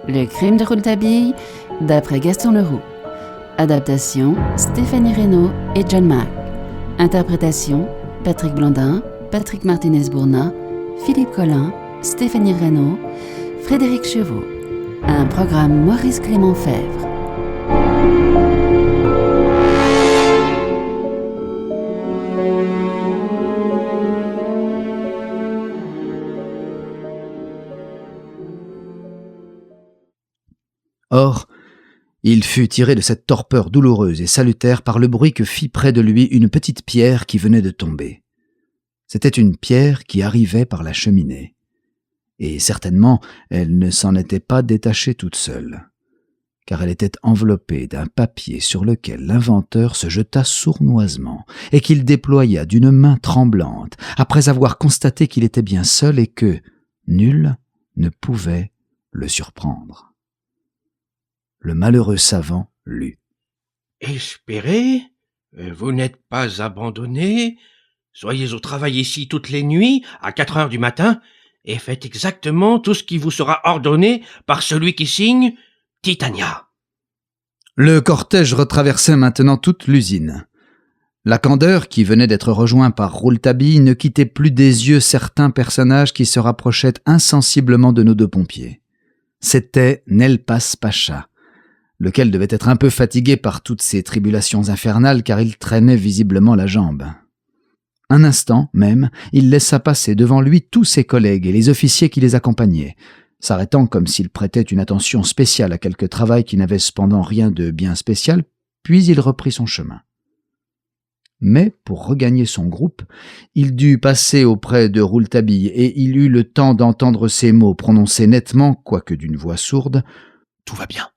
Le crime de Rouletabille, d'après Gaston Leroux. Adaptation, Stéphanie Reynaud et John Mack. Interprétation, Patrick Blandin, Patrick Martinez-Bourna, Philippe Collin, Stéphanie Reynaud, Frédéric Chevaux. Un programme Maurice Clément Fèvre. Or, il fut tiré de cette torpeur douloureuse et salutaire par le bruit que fit près de lui une petite pierre qui venait de tomber. C'était une pierre qui arrivait par la cheminée. Et certainement, elle ne s'en était pas détachée toute seule, car elle était enveloppée d'un papier sur lequel l'inventeur se jeta sournoisement et qu'il déploya d'une main tremblante, après avoir constaté qu'il était bien seul et que nul ne pouvait le surprendre. Le malheureux savant lut. « Espérez, vous n'êtes pas abandonné, soyez au travail ici toutes les nuits, à 4 heures du matin, et faites exactement tout ce qui vous sera ordonné par celui qui signe Titania. » Le cortège retraversait maintenant toute l'usine. Lacandeur, qui venait d'être rejoint par Rouletabille, ne quittait plus des yeux certains personnages qui se rapprochaient insensiblement de nos deux pompiers. C'était Nelpas Pacha, lequel devait être un peu fatigué par toutes ces tribulations infernales car il traînait visiblement la jambe. Un instant même, il laissa passer devant lui tous ses collègues et les officiers qui les accompagnaient, s'arrêtant comme s'il prêtait une attention spéciale à quelque travail qui n'avait cependant rien de bien spécial, puis il reprit son chemin. Mais, pour regagner son groupe, il dut passer auprès de Rouletabille et il eut le temps d'entendre ces mots prononcés nettement, quoique d'une voix sourde. « Tout va bien.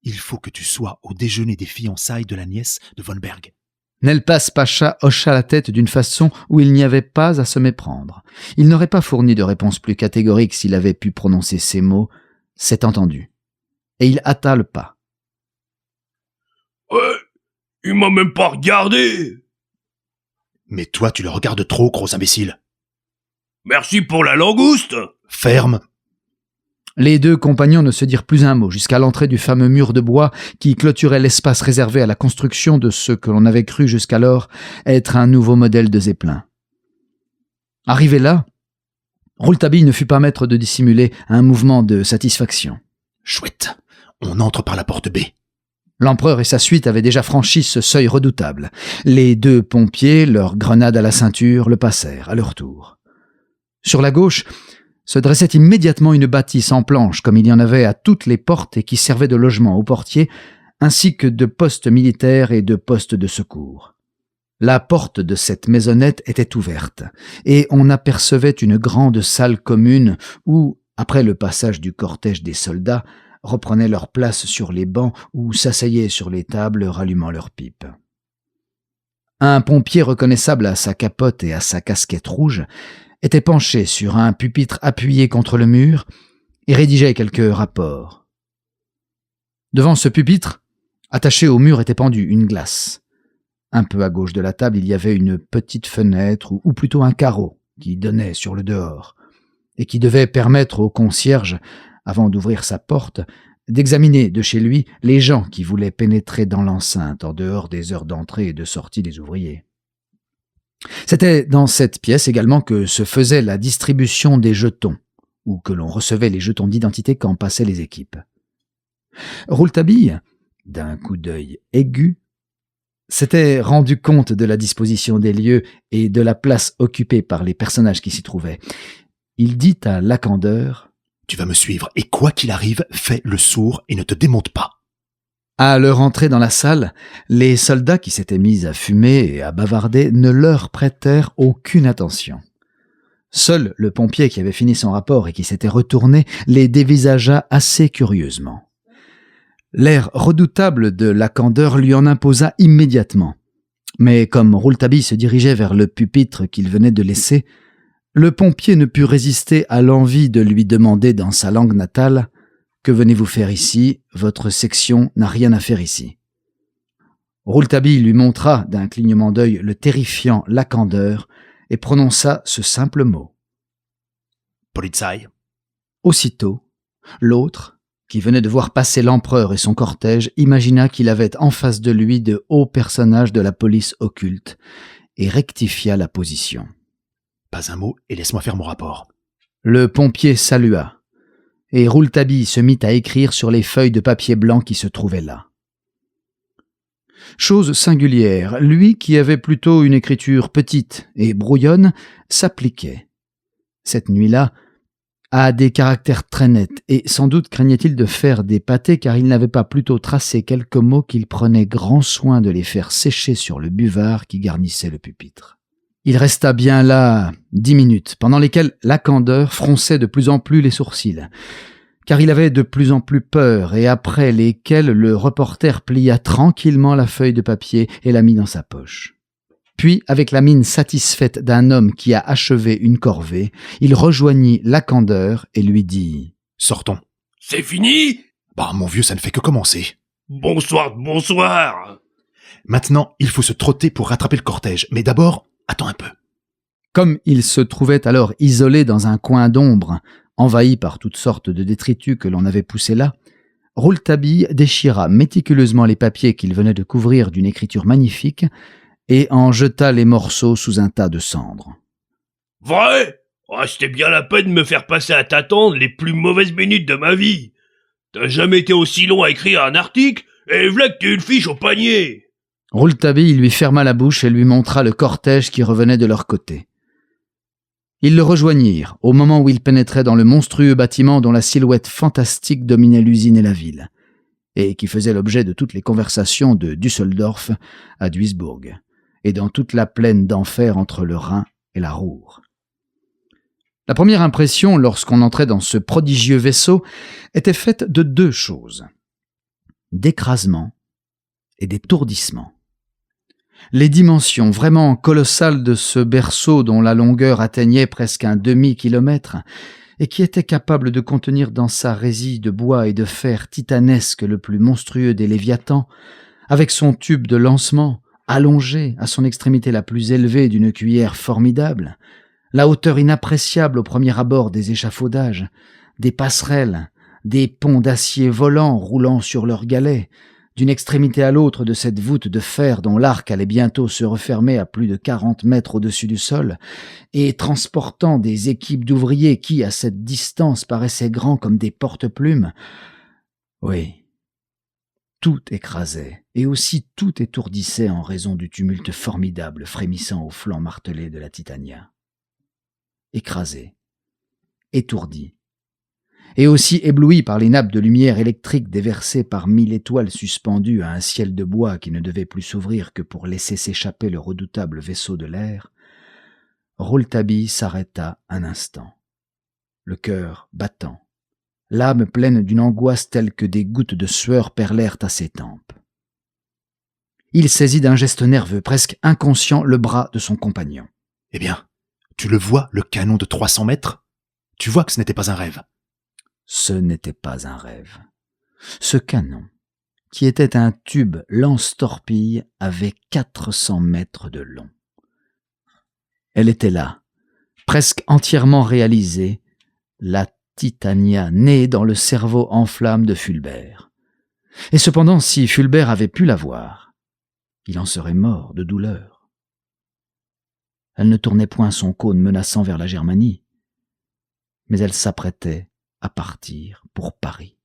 Il faut que tu sois au déjeuner des fiançailles de la nièce de Von Berg. » Nelpas Pacha hocha la tête d'une façon où il n'y avait pas à se méprendre. Il n'aurait pas fourni de réponse plus catégorique s'il avait pu prononcer ces mots. C'est entendu. Et il hâta le pas. « Ouais, il m'a même pas regardé !»« Mais toi, tu le regardes trop, gros imbécile. »« Merci pour la langouste !»« Ferme !» Les deux compagnons ne se dirent plus un mot jusqu'à l'entrée du fameux mur de bois qui clôturait l'espace réservé à la construction de ce que l'on avait cru jusqu'alors être un nouveau modèle de Zeppelin. Arrivé là, Rouletabille ne fut pas maître de dissimuler un mouvement de satisfaction. « Chouette, on entre par la porte B. » L'empereur et sa suite avaient déjà franchi ce seuil redoutable. Les deux pompiers, leurs grenades à la ceinture, le passèrent à leur tour. Sur la gauche se dressait immédiatement une bâtisse en planches, comme il y en avait à toutes les portes et qui servait de logement aux portiers, ainsi que de postes militaires et de postes de secours. La porte de cette maisonnette était ouverte, et on apercevait une grande salle commune où, après le passage du cortège des soldats, reprenaient leur place sur les bancs ou s'asseyaient sur les tables rallumant leurs pipes. Un pompier reconnaissable à sa capote et à sa casquette rouge était penché sur un pupitre appuyé contre le mur et rédigeait quelques rapports. Devant ce pupitre, attaché au mur était pendue une glace. Un peu à gauche de la table, il y avait une petite fenêtre, ou plutôt un carreau, qui donnait sur le dehors, et qui devait permettre au concierge, avant d'ouvrir sa porte, d'examiner de chez lui les gens qui voulaient pénétrer dans l'enceinte en dehors des heures d'entrée et de sortie des ouvriers. C'était dans cette pièce également que se faisait la distribution des jetons, ou que l'on recevait les jetons d'identité quand passaient les équipes. Rouletabille, d'un coup d'œil aigu, s'était rendu compte de la disposition des lieux et de la place occupée par les personnages qui s'y trouvaient. Il dit à Lacandeur : « Tu vas me suivre, et quoi qu'il arrive, fais le sourd et ne te démonte pas. » À leur entrée dans la salle, les soldats qui s'étaient mis à fumer et à bavarder ne leur prêtèrent aucune attention. Seul le pompier qui avait fini son rapport et qui s'était retourné les dévisagea assez curieusement. L'air redoutable de Lacandeur lui en imposa immédiatement. Mais comme Rouletabille se dirigeait vers le pupitre qu'il venait de laisser, le pompier ne put résister à l'envie de lui demander dans sa langue natale « Que venez-vous faire ici ? Votre section n'a rien à faire ici. » Rouletabille lui montra d'un clignement d'œil le terrifiant Lacandeur et prononça ce simple mot. Polizei. Aussitôt, l'autre, qui venait de voir passer l'empereur et son cortège, imagina qu'il avait en face de lui de hauts personnages de la police occulte et rectifia la position. Pas un mot et laisse-moi faire mon rapport. Le pompier salua, et Rouletabille se mit à écrire sur les feuilles de papier blanc qui se trouvaient là. Chose singulière, lui qui avait plutôt une écriture petite et brouillonne, s'appliquait, cette nuit-là, à des caractères très nets, et sans doute craignait-il de faire des pâtés car il n'avait pas plutôt tracé quelques mots qu'il prenait grand soin de les faire sécher sur le buvard qui garnissait le pupitre. Il resta bien là 10 minutes, pendant lesquelles la candeur fronçait de plus en plus les sourcils, car il avait de plus en plus peur, et après lesquelles le reporter plia tranquillement la feuille de papier et la mit dans sa poche. Puis, avec la mine satisfaite d'un homme qui a achevé une corvée, il rejoignit la candeur et lui dit « Sortons. » « C'est fini ?»« Bah, mon vieux, ça ne fait que commencer. Bonsoir, bonsoir !» Maintenant, il faut se trotter pour rattraper le cortège. Mais d'abord, attends un peu. » Comme il se trouvait alors isolé dans un coin d'ombre, envahi par toutes sortes de détritus que l'on avait poussés là, Rouletabille déchira méticuleusement les papiers qu'il venait de couvrir d'une écriture magnifique et en jeta les morceaux sous un tas de cendres. « Vrai ? C'était bien la peine de me faire passer à t'attendre les plus mauvaises minutes de ma vie. T'as jamais été aussi long à écrire un article, et v'là que t'es une fiche au panier !» Rouletabille lui ferma la bouche et lui montra le cortège qui revenait de leur côté. Ils le rejoignirent au moment où il pénétrait dans le monstrueux bâtiment dont la silhouette fantastique dominait l'usine et la ville, et qui faisait l'objet de toutes les conversations de Düsseldorf à Duisbourg, et dans toute la plaine d'enfer entre le Rhin et la Ruhr. La première impression, lorsqu'on entrait dans ce prodigieux vaisseau, était faite de 2 choses, d'écrasement et d'étourdissement. Les dimensions vraiment colossales de ce berceau dont la longueur atteignait presque un demi-kilomètre et qui était capable de contenir dans sa résille de bois et de fer titanesque le plus monstrueux des léviathans, avec son tube de lancement allongé à son extrémité la plus élevée d'une cuillère formidable, la hauteur inappréciable au premier abord des échafaudages, des passerelles, des ponts d'acier volants roulant sur leurs galets, d'une extrémité à l'autre de cette voûte de fer dont l'arc allait bientôt se refermer à plus de 40 mètres au-dessus du sol, et transportant des équipes d'ouvriers qui, à cette distance, paraissaient grands comme des porte-plumes. Oui, tout écrasait, et aussi tout étourdissait en raison du tumulte formidable frémissant au flanc martelé de la Titania. Écrasé, étourdi, et aussi ébloui par les nappes de lumière électrique déversées par 1000 étoiles suspendues à un ciel de bois qui ne devait plus s'ouvrir que pour laisser s'échapper le redoutable vaisseau de l'air, Rouletabille s'arrêta un instant, le cœur battant, l'âme pleine d'une angoisse telle que des gouttes de sueur perlèrent à ses tempes. Il saisit d'un geste nerveux, presque inconscient, le bras de son compagnon. « Eh bien, tu le vois, le canon de 300 mètres ? Tu vois que ce n'était pas un rêve. » Ce n'était pas un rêve. Ce canon, qui était un tube lance-torpille, avait 400 mètres de long. Elle était là, presque entièrement réalisée, la Titania née dans le cerveau en flammes de Fulbert. Et cependant, si Fulbert avait pu la voir, il en serait mort de douleur. Elle ne tournait point son cône menaçant vers la Germanie, mais elle s'apprêtait à partir pour Paris,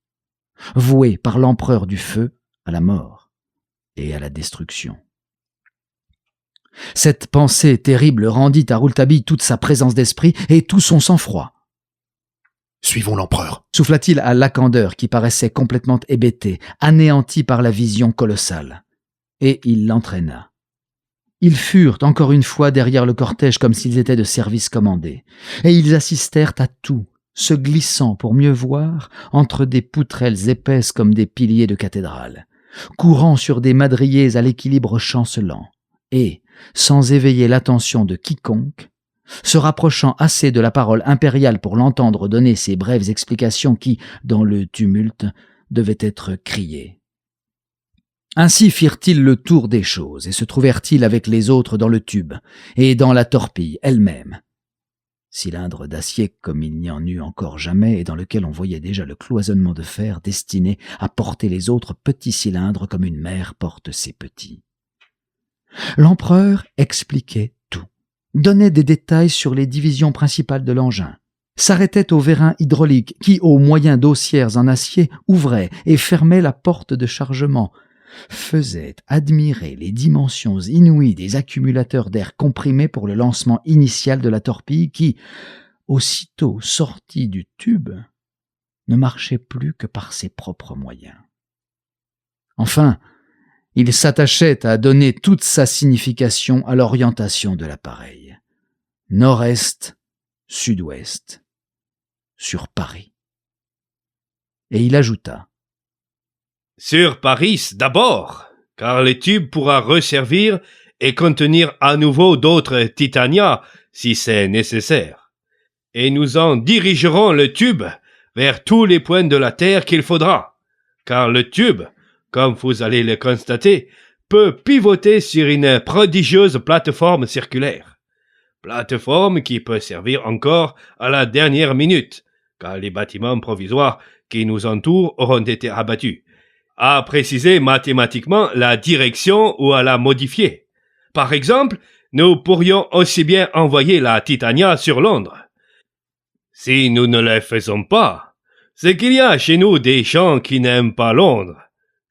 vouée par l'empereur du feu à la mort et à la destruction. Cette pensée terrible rendit à Rouletabille toute sa présence d'esprit et tout son sang-froid. « Suivons l'empereur » souffla-t-il à Lacandeur qui paraissait complètement hébété, anéanti par la vision colossale. Et il l'entraîna. Ils furent encore une fois derrière le cortège comme s'ils étaient de service commandé, et ils assistèrent à tout, se glissant pour mieux voir entre des poutrelles épaisses comme des piliers de cathédrale, courant sur des madriers à l'équilibre chancelant, et, sans éveiller l'attention de quiconque, se rapprochant assez de la parole impériale pour l'entendre donner ces brèves explications qui, dans le tumulte, devaient être criées. Ainsi firent-ils le tour des choses et se trouvèrent-ils avec les autres dans le tube et dans la torpille elle-même. Cylindre d'acier comme il n'y en eut encore jamais et dans lequel on voyait déjà le cloisonnement de fer destiné à porter les autres petits cylindres comme une mère porte ses petits. L'empereur expliquait tout, donnait des détails sur les divisions principales de l'engin, s'arrêtait au vérin hydraulique qui, au moyen d'haussières en acier, ouvrait et fermait la porte de chargement, faisait admirer les dimensions inouïes des accumulateurs d'air comprimé pour le lancement initial de la torpille qui, aussitôt sortie du tube, ne marchait plus que par ses propres moyens. Enfin, il s'attachait à donner toute sa signification à l'orientation de l'appareil. Nord-est, sud-ouest, sur Paris. Et il ajouta: Sur Paris d'abord, car le tube pourra resservir et contenir à nouveau d'autres Titania si c'est nécessaire. Et nous en dirigerons le tube vers tous les points de la Terre qu'il faudra, car le tube, comme vous allez le constater, peut pivoter sur une prodigieuse plateforme circulaire. Plateforme qui peut servir encore à la dernière minute, car les bâtiments provisoires qui nous entourent auront été abattus, à préciser mathématiquement la direction ou à la modifier. Par exemple, nous pourrions aussi bien envoyer la Titania sur Londres. Si nous ne le faisons pas, c'est qu'il y a chez nous des gens qui n'aiment pas Londres,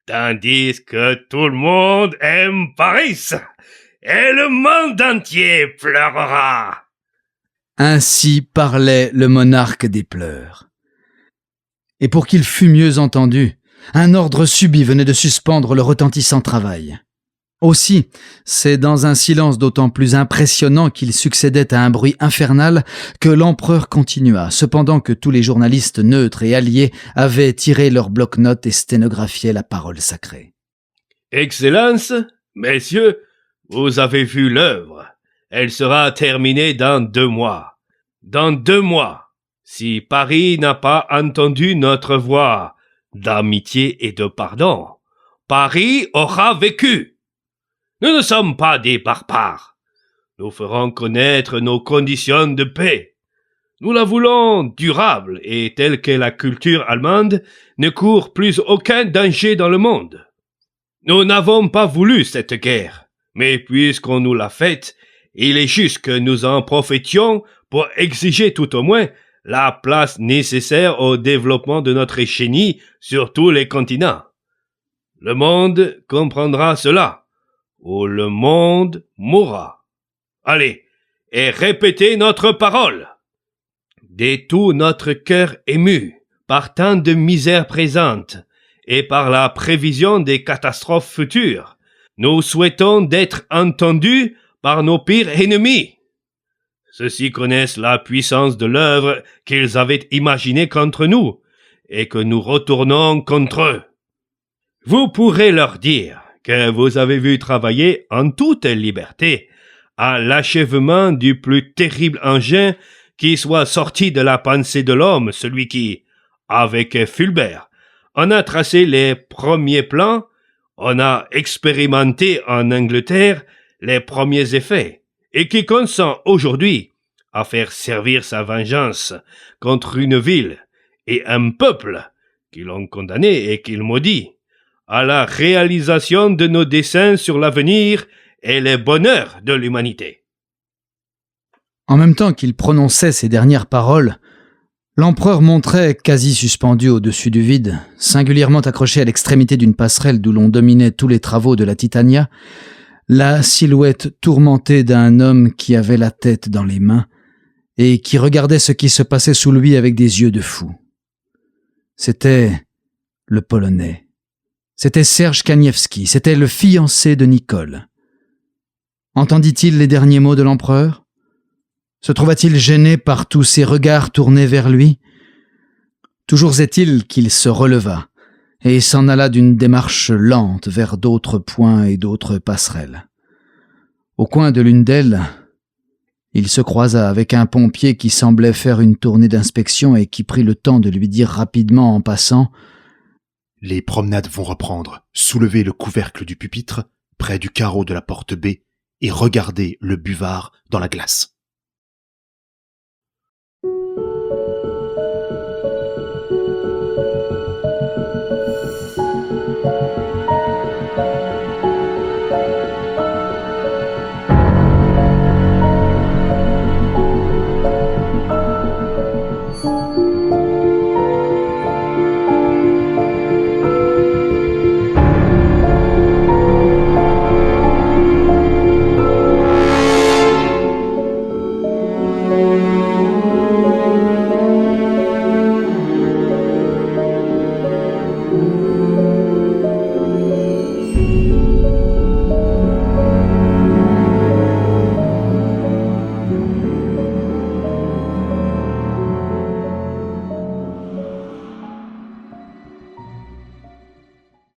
tandis que tout le monde aime Paris, et le monde entier pleurera. Ainsi parlait le monarque des pleurs. Et pour qu'il fût mieux entendu, un ordre subit venait de suspendre le retentissant travail. Aussi, c'est dans un silence d'autant plus impressionnant qu'il succédait à un bruit infernal que l'empereur continua, cependant que tous les journalistes neutres et alliés avaient tiré leurs bloc-notes et sténographiaient la parole sacrée. Excellence, messieurs, vous avez vu l'œuvre. Elle sera terminée dans 2 mois. Dans 2 mois, si Paris n'a pas entendu notre voix d'amitié et de pardon, Paris aura vécu. Nous ne sommes pas des barbares. Nous ferons connaître nos conditions de paix. Nous la voulons durable et telle que la culture allemande ne court plus aucun danger dans le monde. Nous n'avons pas voulu cette guerre, mais puisqu'on nous l'a faite, il est juste que nous en profitions pour exiger tout au moins la place nécessaire au développement de notre génie sur tous les continents. Le monde comprendra cela, ou le monde mourra. Allez, et répétez notre parole. De tout notre cœur ému, par tant de misères présentes, et par la prévision des catastrophes futures, nous souhaitons d'être entendus par nos pires ennemis. Ceux-ci connaissent la puissance de l'œuvre qu'ils avaient imaginée contre nous, et que nous retournons contre eux. Vous pourrez leur dire que vous avez vu travailler en toute liberté à l'achèvement du plus terrible engin qui soit sorti de la pensée de l'homme, celui qui, avec Fulbert, en a tracé les premiers plans, on a expérimenté en Angleterre les premiers effets, et qui consent aujourd'hui à faire servir sa vengeance contre une ville et un peuple qui l'ont condamné et qu'il maudit, à la réalisation de nos desseins sur l'avenir et les bonheurs de l'humanité. En même temps qu'il prononçait ces dernières paroles, l'empereur montrait, quasi suspendu au-dessus du vide, singulièrement accroché à l'extrémité d'une passerelle d'où l'on dominait tous les travaux de la Titania, la silhouette tourmentée d'un homme qui avait la tête dans les mains et qui regardait ce qui se passait sous lui avec des yeux de fou. C'était le Polonais. C'était Serge Kanievski, c'était le fiancé de Nicole. Entendit-il les derniers mots de l'empereur ? Se trouva-t-il gêné par tous ces regards tournés vers lui ? Toujours est-il qu'il se releva et s'en alla d'une démarche lente vers d'autres points et d'autres passerelles. Au coin de l'une d'elles, il se croisa avec un pompier qui semblait faire une tournée d'inspection et qui prit le temps de lui dire rapidement en passant « Les promenades vont reprendre. Soulevez le couvercle du pupitre, près du carreau de la porte B, et regardez le buvard dans la glace.